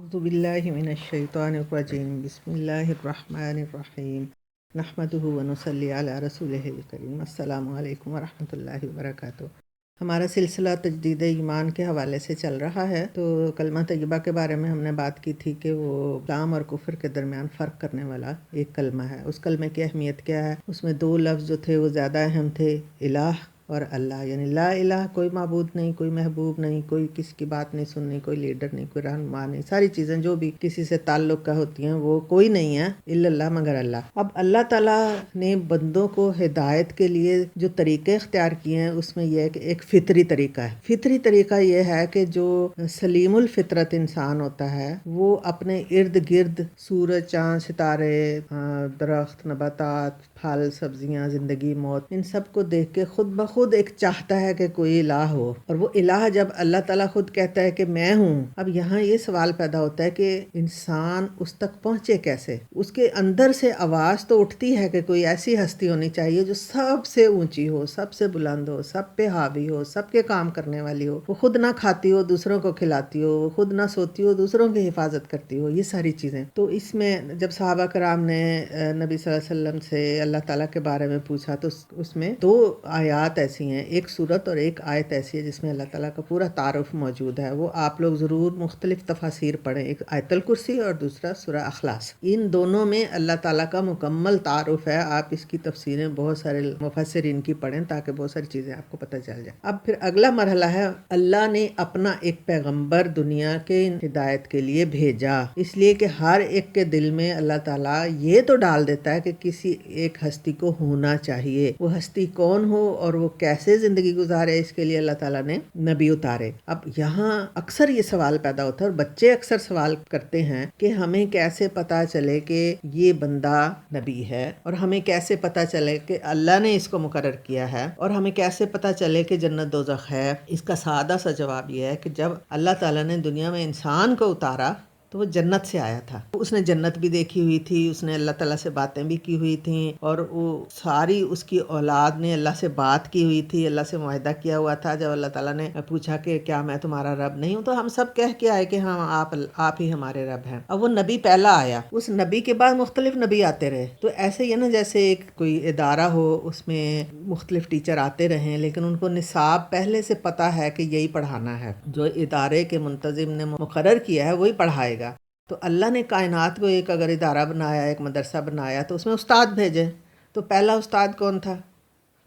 اعوذ باللہ من الشیطان الرجیم بسم اللہ الرحمن الرحیم نحمدہ ونصلی علی رسولہ الکریم۔ السلام علیکم ورحمۃ اللہ وبرکاتہ۔ ہمارا سلسلہ تجدید ایمان کے حوالے سے چل رہا ہے، تو کلمہ طیبہ کے بارے میں ہم نے بات کی تھی کہ وہ اسلام اور کفر کے درمیان فرق کرنے والا ایک کلمہ ہے۔ اس کلمے کی اہمیت کیا ہے؟ اس میں دو لفظ جو تھے وہ زیادہ اہم تھے، الہ اور اللہ، یعنی لا الہ، کوئی معبود نہیں، کوئی محبوب نہیں، کوئی کسی کی بات نہیں سننی، کوئی لیڈر نہیں، کوئی رہنما نہیں، ساری چیزیں جو بھی کسی سے تعلق کا ہوتی ہیں وہ کوئی نہیں ہے الا اللہ، مگر اللہ۔ اب اللہ تعالیٰ نے بندوں کو ہدایت کے لیے جو طریقے اختیار کیے ہیں اس میں یہ ہے کہ ایک فطری طریقہ ہے۔ فطری طریقہ یہ ہے کہ جو سلیم الفطرت انسان ہوتا ہے وہ اپنے ارد گرد سورج، چاند، ستارے، درخت، نباتات، پھل، سبزیاں، زندگی، موت، ان سب کو دیکھ کے خود بخود ایک چاہتا ہے کہ کوئی الہ ہو، اور وہ الہ جب اللہ تعالیٰ خود کہتا ہے کہ میں ہوں، اب یہاں یہ سوال پیدا ہوتا ہے کہ انسان اس تک پہنچے کیسے؟ اس کے اندر سے آواز تو اٹھتی ہے کہ کوئی ایسی ہستی ہونی چاہیے جو سب سے اونچی ہو، سب سے بلند ہو، سب پہ حاوی ہو، سب کے کام کرنے والی ہو، وہ خود نہ کھاتی ہو دوسروں کو کھلاتی ہو، وہ خود نہ سوتی ہو دوسروں کی حفاظت کرتی ہو، یہ ساری چیزیں۔ تو اس میں جب صحابہ کرام نے نبی صلی اللہ علیہ وسلم سے اللہ تعالیٰ کے بارے میں پوچھا تو اس میں دو آیات ایسی ہیں، ایک سورت اور ایک آیت ایسی ہے جس میں اللہ تعالیٰ کا پورا تعارف موجود ہے۔ وہ آپ لوگ ضرور مختلف تفاسیر پڑھیں، ایک آیت الکرسی اور دوسرا سورہ اخلاص۔ ان دونوں میں اللہ تعالیٰ کا مکمل تعارف ہے۔ آپ اس کی تفسیریں بہت سارے مفسرین کی پڑھیں تاکہ بہت ساری چیزیں آپ کو پتہ چل جائیں۔ اب پھر اگلا مرحلہ ہے، اللہ نے اپنا ایک پیغمبر دنیا کے ہدایت کے لیے بھیجا، اس لیے کہ ہر ایک کے دل میں اللہ تعالیٰ یہ تو ڈال دیتا ہے کہ کسی ایک ہستی کو ہونا چاہیے، وہ ہستی کون ہو اور وہ کیسے زندگی گزارے، اس کے لیے اللہ تعالیٰ نے نبی اتارے۔ اب یہاں اکثر یہ سوال پیدا ہوتا ہے اور بچے اکثر سوال کرتے ہیں کہ ہمیں کیسے پتا چلے کہ یہ بندہ نبی ہے، اور ہمیں کیسے پتا چلے کہ اللہ نے اس کو مقرر کیا ہے، اور ہمیں کیسے پتا چلے کہ جنت دوزخ ہے؟ اس کا سادہ سا جواب یہ ہے کہ جب اللہ تعالیٰ نے دنیا میں انسان کو اتارا تو وہ جنت سے آیا تھا، اس نے جنت بھی دیکھی ہوئی تھی، اس نے اللہ تعالیٰ سے باتیں بھی کی ہوئی تھیں، اور وہ ساری اس کی اولاد نے اللہ سے بات کی ہوئی تھی، اللہ سے معاہدہ کیا ہوا تھا۔ جب اللہ تعالیٰ نے پوچھا کہ کیا میں تمہارا رب نہیں ہوں، تو ہم سب کہہ کے آئے کہ ہاں آپ ہی ہمارے رب ہیں۔ اب وہ نبی پہلا آیا، اس نبی کے بعد مختلف نبی آتے رہے، تو ایسے ہی ہے نا، جیسے ایک کوئی ادارہ ہو، اس میں مختلف ٹیچر آتے رہیں لیکن ان کو نصاب پہلے سے پتا ہے کہ یہی پڑھانا ہے، جو ادارے کے منتظم نے مقرر کیا ہے وہی پڑھائے گا۔ تو اللہ نے کائنات کو ایک اگر ادارہ بنایا، ایک مدرسہ بنایا، تو اس میں استاد بھیجے۔ تو پہلا استاد کون تھا؟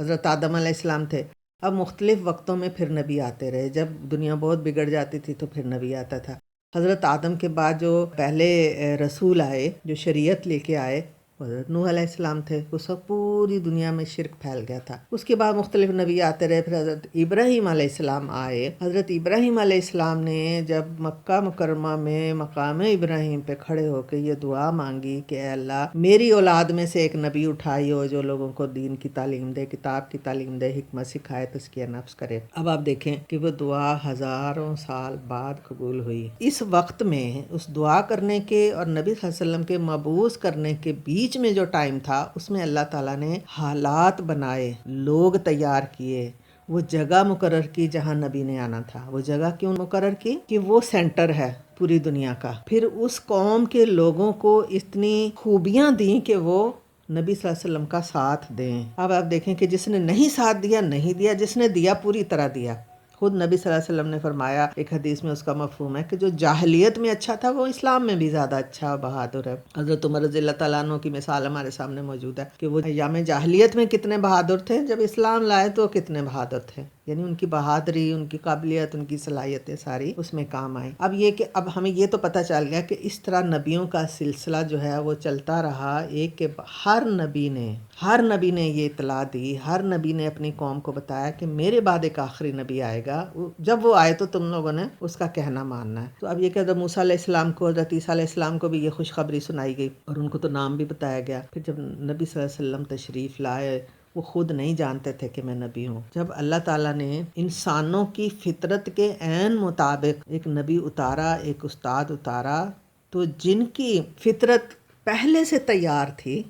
حضرت آدم علیہ السلام تھے۔ اب مختلف وقتوں میں پھر نبی آتے رہے، جب دنیا بہت بگڑ جاتی تھی تو پھر نبی آتا تھا۔ حضرت آدم کے بعد جو پہلے رسول آئے، جو شریعت لے کے آئے، حضرت نوح علیہ السلام تھے۔ اس وقت پوری دنیا میں شرک پھیل گیا تھا۔ اس کے بعد مختلف نبی آتے رہے، پھر حضرت ابراہیم علیہ السلام آئے۔ حضرت ابراہیم علیہ السلام نے جب مکہ مکرمہ میں مقام ابراہیم پہ کھڑے ہو کے یہ دعا مانگی کہ اے اللہ میری اولاد میں سے ایک نبی اٹھائی ہو جو لوگوں کو دین کی تعلیم دے، کتاب کی تعلیم دے، حکمت سکھائے، تزکیہ نفس کرے۔ اب آپ دیکھیں کہ وہ دعا ہزاروں سال بعد قبول ہوئی۔ اس وقت میں اس دعا کرنے کے اور نبی صلی اللہ علیہ وسلم کے مبعوث کرنے کے بیچ میں جو ٹائم تھا، اس میں اللہ تعالیٰ نے حالات بنائے، لوگ تیار کیے، وہ جگہ مقرر کی جہاں نبی نے آنا تھا۔ وہ جگہ کیوں مقرر کی؟ کہ وہ سینٹر ہے پوری دنیا کا۔ پھر اس قوم کے لوگوں کو اتنی خوبیاں دیں کہ وہ نبی صلی اللہ علیہ وسلم کا ساتھ دیں۔ اب آپ دیکھیں کہ جس نے نہیں ساتھ دیا نہیں دیا، جس نے دیا پوری طرح دیا۔ خود نبی صلی اللہ علیہ وسلم نے فرمایا، ایک حدیث میں اس کا مفہوم ہے کہ جو جاہلیت میں اچھا تھا وہ اسلام میں بھی زیادہ اچھا بہادر ہے۔ حضرت عمر رضی اللہ تعالیٰ عنہ کی مثال ہمارے سامنے موجود ہے کہ وہ ایام جاہلیت میں کتنے بہادر تھے، جب اسلام لائے تو کتنے بہادر تھے، یعنی ان کی بہادری، ان کی قابلیت، ان کی صلاحیتیں ساری اس میں کام آئیں۔ اب یہ کہ اب ہمیں یہ تو پتہ چل گیا کہ اس طرح نبیوں کا سلسلہ جو ہے وہ چلتا رہا، ایک کہ ہر نبی نے یہ اطلاع دی، ہر نبی نے اپنی قوم کو بتایا کہ میرے بعد ایک آخری نبی آئے گا، جب وہ آئے تو تم لوگوں نے اس کا کہنا ماننا ہے۔ تو اب یہ کہ حضرت موسیٰ علیہ السلام کو، حضرت عیسیٰ علیہ السلام کو بھی یہ خوشخبری سنائی گئی اور ان کو تو نام بھی بتایا گیا۔ پھر جب نبی صلی اللہ علیہ وسلم تشریف لائے، وہ خود نہیں جانتے تھے کہ میں نبی ہوں۔ جب اللہ تعالیٰ نے انسانوں کی فطرت کے عین مطابق ایک نبی اتارا، ایک استاد اتارا، تو جن کی فطرت پہلے سے تیار تھی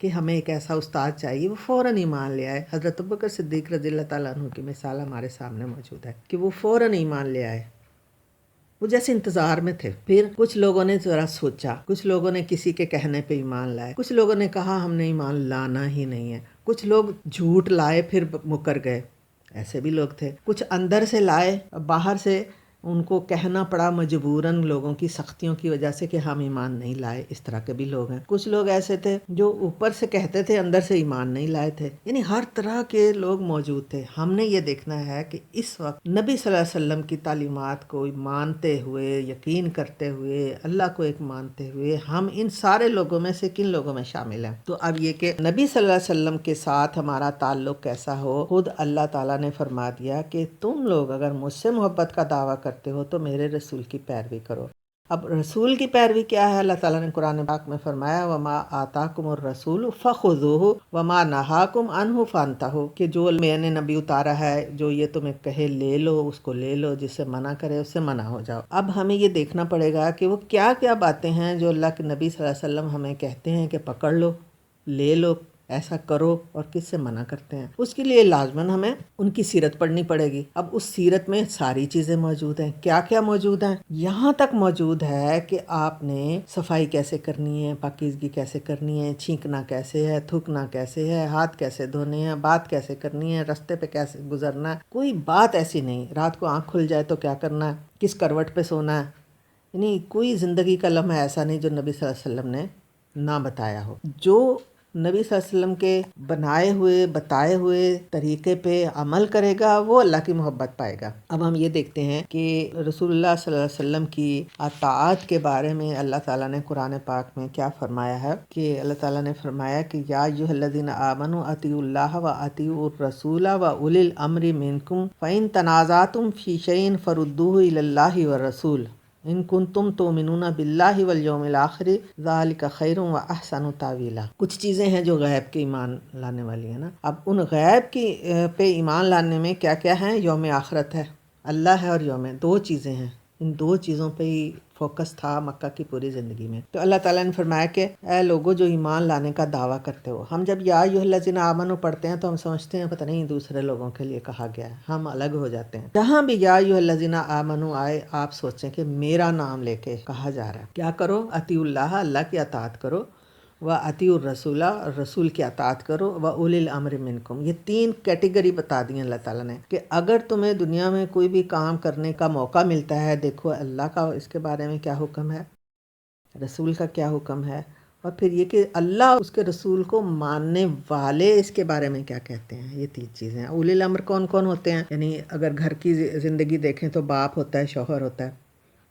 کہ ہمیں ایک ایسا استاد چاہیے، وہ فوراً ایمان لے آئے۔ حضرت ابوبکر صدیق رضی اللہ تعالیٰ عنہ کی مثال ہمارے سامنے موجود ہے کہ وہ فوراً ایمان لے آئے۔ وہ جیسے انتظار میں تھے۔ پھر کچھ لوگوں نے ذرا سوچا، کچھ لوگوں نے کسی کے کہنے پہ ایمان لائے، کچھ لوگوں نے کہا ہم نے ایمان لانا ہی نہیں ہے، کچھ لوگ جھوٹ لائے پھر مکر گئے، ایسے بھی لوگ تھے، کچھ اندر سے لائے، باہر سے ان کو کہنا پڑا مجبوراً لوگوں کی سختیوں کی وجہ سے کہ ہم ایمان نہیں لائے، اس طرح کے بھی لوگ ہیں۔ کچھ لوگ ایسے تھے جو اوپر سے کہتے تھے اندر سے ایمان نہیں لائے تھے، یعنی ہر طرح کے لوگ موجود تھے۔ ہم نے یہ دیکھنا ہے کہ اس وقت نبی صلی اللہ علیہ وسلم کی تعلیمات کو مانتے ہوئے، یقین کرتے ہوئے، اللہ کو ایک مانتے ہوئے ہم ان سارے لوگوں میں سے کن لوگوں میں شامل ہیں۔ تو اب یہ کہ نبی صلی اللہ علیہ وسلم کے ساتھ ہمارا تعلق کیسا ہو، خود اللہ تعالیٰ نے فرما دیا کہ تم لوگ اگر مجھ سے محبت کا دعویٰ کرتے ہو تو میرے رسول کی پیروی کرو۔ اب رسول کی پیروی کیا ہے؟ اللہ تعالیٰ نے قرآن پاک میں فرمایا وَمَا آتَاكُمُ الرَّسُولُ فَخُذُوهُ وَمَا نَهَاكُمْ عَنْهُ فَانْتَهُوا، کہ جو میں نے نبی اتارا ہے، جو یہ تمہیں کہے لے لو اس کو لے لو، جس سے منع کرے اس سے منع ہو جاؤ۔ اب ہمیں یہ دیکھنا پڑے گا کہ وہ کیا کیا باتیں ہیں جو اللہ کے نبی صلی اللہ علیہ وسلم ہمیں کہتے ہیں کہ پکڑ لو، لے لو، ایسا کرو، اور کس سے منع کرتے ہیں۔ اس کے لیے لازماً ہمیں ان کی سیرت پڑھنی پڑے گی۔ اب اس سیرت میں ساری چیزیں موجود ہیں۔ کیا کیا موجود ہیں؟ یہاں تک موجود ہے کہ آپ نے صفائی کیسے کرنی ہے، پاکیزگی کیسے کرنی ہے، چھینکنا کیسے ہے، تھوکنا کیسے ہے، ہاتھ کیسے دھونے ہیں، بات کیسے کرنی ہے، رستے پہ کیسے گزرنا ہے۔ کوئی بات ایسی نہیں، رات کو آنکھ کھل جائے تو کیا کرنا ہے، کس کروٹ پہ سونا ہے، یعنی کوئی زندگی کا لمحہ ایسا نہیں جو نبی صلی اللہ علیہ وسلم نے نہ بتایا ہو۔ جو نبی صلی اللہ علیہ وسلم کے بنائے ہوئے بتائے ہوئے طریقے پہ عمل کرے گا وہ اللہ کی محبت پائے گا۔ اب ہم یہ دیکھتے ہیں کہ رسول اللہ صلی اللہ علیہ وسلم کی اطاعت کے بارے میں اللہ تعالیٰ نے قرآن پاک میں کیا فرمایا ہے کہ اللہ تعالیٰ نے فرمایا کہ یا ایھا الذین آمنوا اطیعوا اللہ واطیعوا الرسول واولی الامر منکم فإن تنازعتم فی شیء فردوہ الی اللہ والرسول ان کنتم تؤمنون باللہ والیوم الآخر ذالک خیر واحسن تاویلا۔ کچھ چیزیں ہیں جو غیب کے ایمان لانے والی ہیں نا۔ اب ان غیب کی پہ ایمان لانے میں کیا کیا ہیں؟ یوم آخرت ہے، اللہ ہے، اور یوم، دو چیزیں ہیں۔ ان دو چیزوں پہ ہی فوکس تھا مکہ کی پوری زندگی میں۔ تو اللہ تعالیٰ نے فرمایا کہ اے لوگو جو ایمان لانے کا دعویٰ کرتے ہو۔ ہم جب یا ایھا الذین آمنوا پڑھتے ہیں تو ہم سمجھتے ہیں پتہ نہیں دوسرے لوگوں کے لیے کہا گیا ہے، ہم الگ ہو جاتے ہیں۔ جہاں بھی یا ایھا الذین آمنوا آئے آپ سوچیں کہ میرا نام لے کے کہا جا رہا ہے۔ کیا کرو؟ اطیعوا اللہ، اللہ کی اطاعت کرو، وَأَطِیعُوا الرَّسُولَ، رسول کی اطاعت کرو، وَأُولِي الْأَمْرِ مِنْکُم۔ یہ تین کیٹیگری بتا دی ہیں اللہ تعالیٰ نے کہ اگر تمہیں دنیا میں کوئی بھی کام کرنے کا موقع ملتا ہے، دیکھو اللہ کا اس کے بارے میں کیا حکم ہے، رسول کا کیا حکم ہے، اور پھر یہ کہ اللہ اس کے رسول کو ماننے والے اس کے بارے میں کیا کہتے ہیں۔ یہ تین چیزیں ہیں۔ اولی الامر کون کون ہوتے ہیں؟ یعنی اگر گھر کی زندگی دیکھیں تو باپ ہوتا ہے، شوہر ہوتا ہے،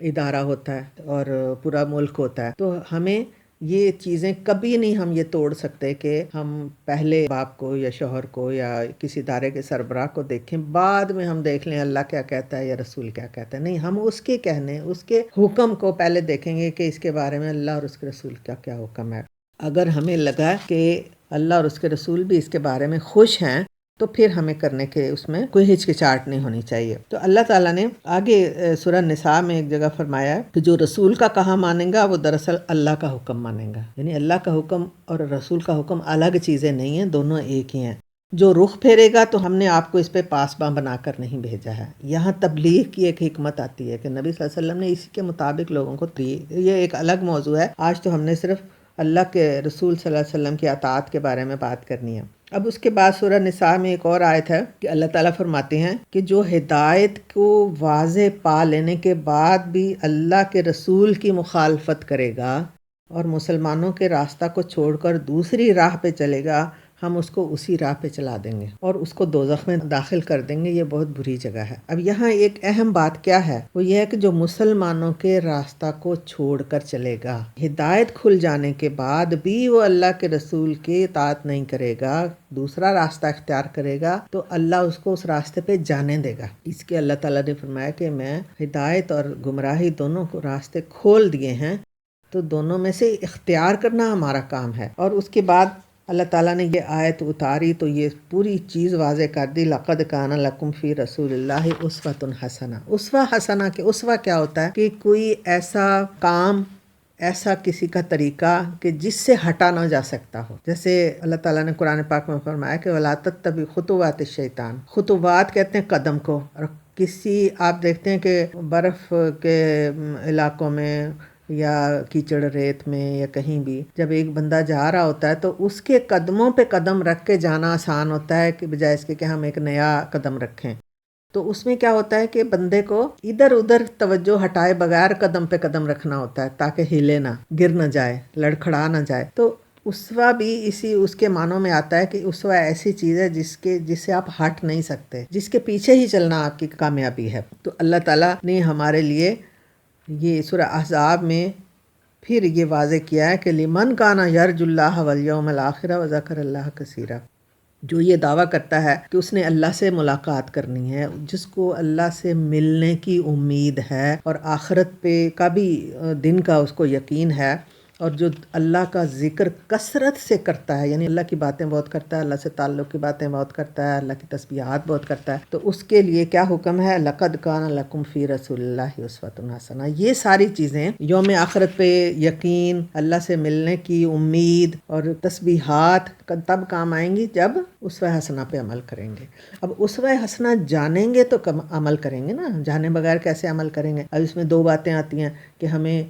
ادارہ ہوتا ہے، اور پورا ملک ہوتا ہے۔ تو ہمیں یہ چیزیں کبھی نہیں ہم یہ توڑ سکتے کہ ہم پہلے باپ کو یا شوہر کو یا کسی ادارے کے سربراہ کو دیکھیں، بعد میں ہم دیکھ لیں اللہ کیا کہتا ہے یا رسول کیا کہتا ہے۔ نہیں، ہم اس کے کہنے، اس کے حکم کو پہلے دیکھیں گے کہ اس کے بارے میں اللہ اور اس کے رسول کا کیا حکم ہے۔ اگر ہمیں لگا کہ اللہ اور اس کے رسول بھی اس کے بارے میں خوش ہیں تو پھر ہمیں کرنے کے اس میں کوئی ہچکچاہٹ نہیں ہونی چاہیے۔ تو اللہ تعالیٰ نے آگے سورہ نساء میں ایک جگہ فرمایا ہے کہ جو رسول کا کہا مانے گا وہ دراصل اللہ کا حکم مانے گا۔ یعنی اللہ کا حکم اور رسول کا حکم الگ چیزیں نہیں ہیں، دونوں ایک ہی ہیں۔ جو رخ پھیرے گا تو ہم نے آپ کو اس پہ پاسباں بنا کر نہیں بھیجا ہے۔ یہاں تبلیغ کی ایک حکمت آتی ہے کہ نبی صلی اللہ علیہ وسلم نے اسی کے مطابق لوگوں کو دی۔ یہ ایک الگ موضوع ہے، آج تو ہم نے صرف اللہ کے رسول صلی اللہ علیہ وسلم کی اطاعت کے بارے میں بات کرنی ہے۔ اب اس کے بعد سورہ نساء میں ایک اور آیت ہے کہ اللہ تعالیٰ فرماتے ہیں کہ جو ہدایت کو واضح پا لینے کے بعد بھی اللہ کے رسول کی مخالفت کرے گا اور مسلمانوں کے راستہ کو چھوڑ کر دوسری راہ پہ چلے گا، ہم اس کو اسی راہ پہ چلا دیں گے اور اس کو دوزخ میں داخل کر دیں گے۔ یہ بہت بری جگہ ہے۔ اب یہاں ایک اہم بات کیا ہے؟ وہ یہ ہے کہ جو مسلمانوں کے راستہ کو چھوڑ کر چلے گا، ہدایت کھل جانے کے بعد بھی وہ اللہ کے رسول کی اطاعت نہیں کرے گا، دوسرا راستہ اختیار کرے گا، تو اللہ اس کو اس راستے پہ جانے دے گا۔ اس کے اللہ تعالیٰ نے فرمایا کہ میں ہدایت اور گمراہی دونوں کو راستے کھول دیے ہیں، تو دونوں میں سے اختیار کرنا ہمارا کام ہے۔ اور اس کے بعد اللہ تعالیٰ نے یہ آیت اتاری تو یہ پوری چیز واضح کر دی، لَقَدْ كَانَ لَكُمْ فِي رَسُولِ اللَّهِ أُسْوَةٌ حَسَنَةٌ۔ اسوہ حسنہ کہ اسوہ کیا ہوتا ہے؟ کہ کوئی ایسا کام، ایسا کسی کا طریقہ کہ جس سے ہٹا نہ جا سکتا ہو۔ جیسے اللہ تعالیٰ نے قرآن پاک میں فرمایا کہ وَلَا تَتَّبِعُوا خُطُوَاتِ الشَّيْطَانِ، خطوات کہتے ہیں قدم کو، اور کسی آپ دیکھتے ہیں کہ برف کے علاقوں میں یا کیچڑ ریت میں یا کہیں بھی جب ایک بندہ جا رہا ہوتا ہے تو اس کے قدموں پہ قدم رکھ کے جانا آسان ہوتا ہے کہ بجائے اس کے کہ ہم ایک نیا قدم رکھیں. تو اس میں کیا ہوتا ہے کہ بندے کو ادھر ادھر توجہ ہٹائے بغیر قدم پہ قدم رکھنا ہوتا ہے تاکہ ہلے نہ، گر نہ جائے، لڑکھڑا نہ جائے. تو اسوہ بھی اس کے معنوں میں آتا ہے کہ اسوہ ایسی چیز ہے جس سے آپ ہٹ نہیں سکتے، جس کے پیچھے ہی چلنا آپ کی کامیابی ہے. تو اللہ تعالیٰ نے ہمارے لیے یہ سورہ احزاب میں پھر یہ واضح کیا ہے کہ لمن کان یرجو اللہ والیوم الآخر وذکر اللہ کثیرا، جو یہ دعویٰ کرتا ہے کہ اس نے اللہ سے ملاقات کرنی ہے، جس کو اللہ سے ملنے کی امید ہے اور آخرت پہ کا بھی دن کا اس کو یقین ہے، اور جو اللہ کا ذکر کثرت سے کرتا ہے، یعنی اللہ کی باتیں بہت کرتا ہے، اللہ سے تعلق کی باتیں بہت کرتا ہے، اللہ کی تسبیحات بہت کرتا ہے، تو اس کے لیے کیا حکم ہے؟ لقد کان لکم فی رسول اللہ اسوۃ حسنہ. یہ ساری چیزیں یوم آخرت پہ یقین، اللہ سے ملنے کی امید اور تسبیحات تب کام آئیں گی جب اسوہ حسنہ پہ عمل کریں گے. اب اسوہ حسنہ جانیں گے تو عمل کریں گے نا، جانے بغیر کیسے عمل کریں گے؟ اب اس میں دو باتیں آتی ہیں کہ ہمیں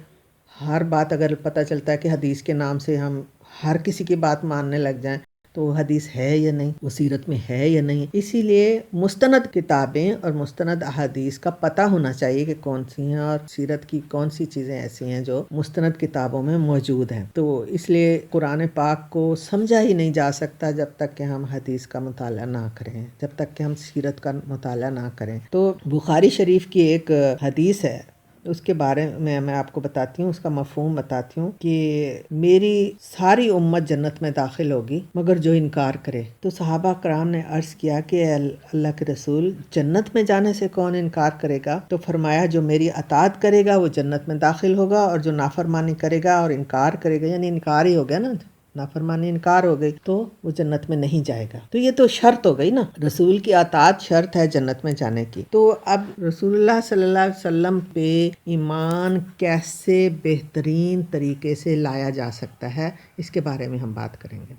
ہر بات اگر پتہ چلتا ہے کہ حدیث کے نام سے ہم ہر کسی کی بات ماننے لگ جائیں تو وہ حدیث ہے یا نہیں، وہ سیرت میں ہے یا نہیں. اسی لیے مستند کتابیں اور مستند احادیث کا پتہ ہونا چاہیے کہ کون سی ہیں، اور سیرت کی کون سی چیزیں ایسی ہیں جو مستند کتابوں میں موجود ہیں. تو اس لیے قرآن پاک کو سمجھا ہی نہیں جا سکتا جب تک کہ ہم حدیث کا مطالعہ نہ کریں، جب تک کہ ہم سیرت کا مطالعہ نہ کریں. تو بخاری شریف کی ایک حدیث ہے، اس کے بارے میں آپ کو بتاتی ہوں، اس کا مفہوم بتاتی ہوں کہ میری ساری امت جنت میں داخل ہوگی مگر جو انکار کرے. تو صحابہ کرام نے عرض کیا کہ اے اللہ کے رسول، جنت میں جانے سے کون انکار کرے گا؟ تو فرمایا جو میری اطاعت کرے گا وہ جنت میں داخل ہوگا، اور جو نافرمانی کرے گا اور انکار کرے گا، یعنی انکار ہی ہو گیا نا، نافرمانی انکار ہو گئی، تو وہ جنت میں نہیں جائے گا. تو یہ تو شرط ہو گئی نا، رسول کی اطاعت شرط ہے جنت میں جانے کی. تو اب رسول اللہ صلی اللہ علیہ وسلم پہ ایمان کیسے بہترین طریقے سے لایا جا سکتا ہے، اس کے بارے میں ہم بات کریں گے.